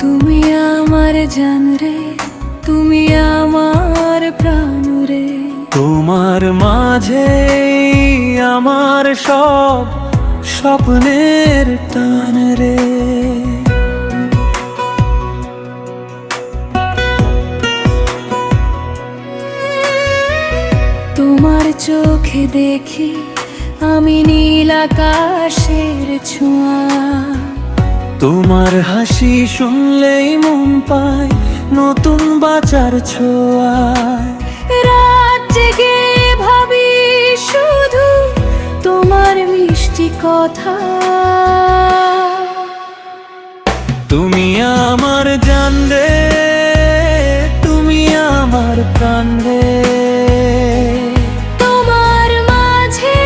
তুমি আমার জান রে, তুমি আমার প্রাণ রে। তোমার মাঝে আমার সব স্বপ্নের টান রে। তোমার চোখে দেখি আমি নীল আকাশের ছোঁয়া। তোমার হাসি শুনলেই মন পায় নতুন বাঁচার ছোঁয়া। রাত জেগে ভাবি শুধু তোমার মিষ্টি কথা। তুমি আমার জান রে, তুমি আমার প্রাণ রে। তোমার মাঝে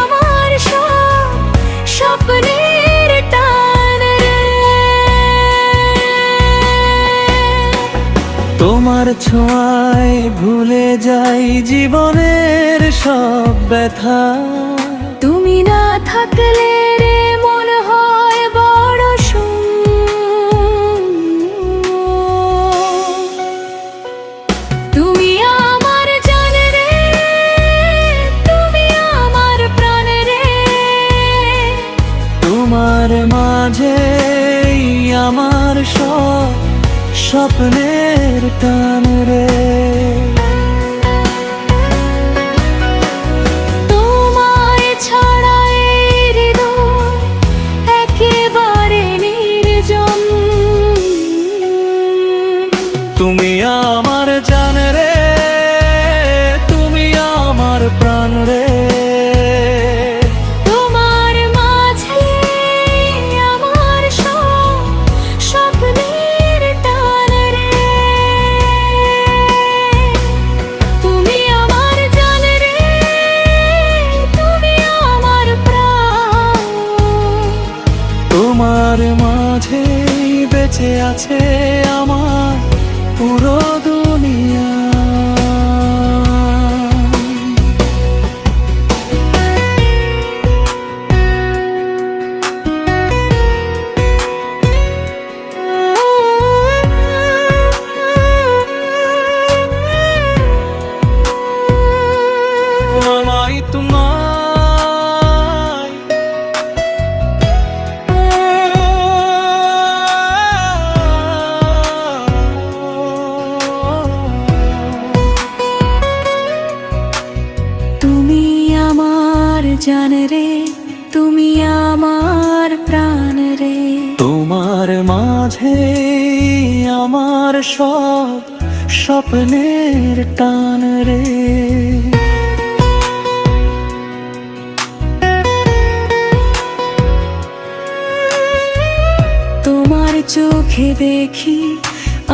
আমার সব স্বপ্নের টান রে। তোমার ছোঁয়ায় ভুলে যাই জীবনের সব ব্যথা। তুমি না থাকলে রে মন হয় বড় শূন্য। তুমি আমার জান রে, তুমি আমার প্রাণ রে। তোমার মাঝে আমার সব স্বপ্নের টান রে। তোমায় ছাড়া এই হৃদয় একেবারে নির্জন। তুমি আমার জান রে, তুমি আমার প্রাণ রে। তোমার মাঝে আমার সব স্বপ্নের টান রে। তুমি আমার জান রে, তুমি আমার প্রাণ। তোমার মাঝে বেঁচে আছে আমার পুরো দুনিয়া। মামাই তোমায় তুমি আমার জান রে, তুমি আমার প্রাণ রে। তোমার মাঝে আমার সব স্বপ্নের টান রে। তোমার চোখে দেখি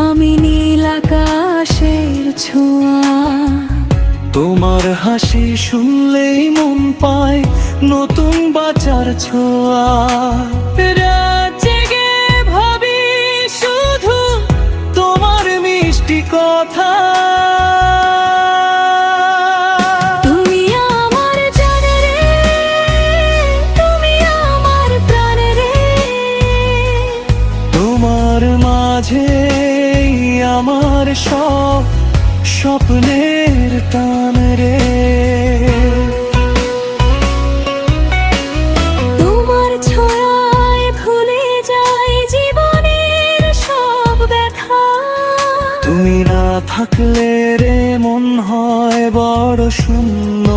আমি নীল আকাশের ছোঁয়া। তোমার হাসি শুনলেই মন পায় নতুন বাঁচার ছোঁয়া। রাত জেগে ভাবি শুধু তোমার মিষ্টি কথা। তুমি আমার জান রে, তুমি আমার প্রাণ রে। তোমার মাঝে আমার সব স্বপ্নের টান রে। তোমার ছোঁয়ায় ভুলে যাই জীবনের সব ব্যথা। তুমি না থাকলে রে মন হয় বড় শূন্য।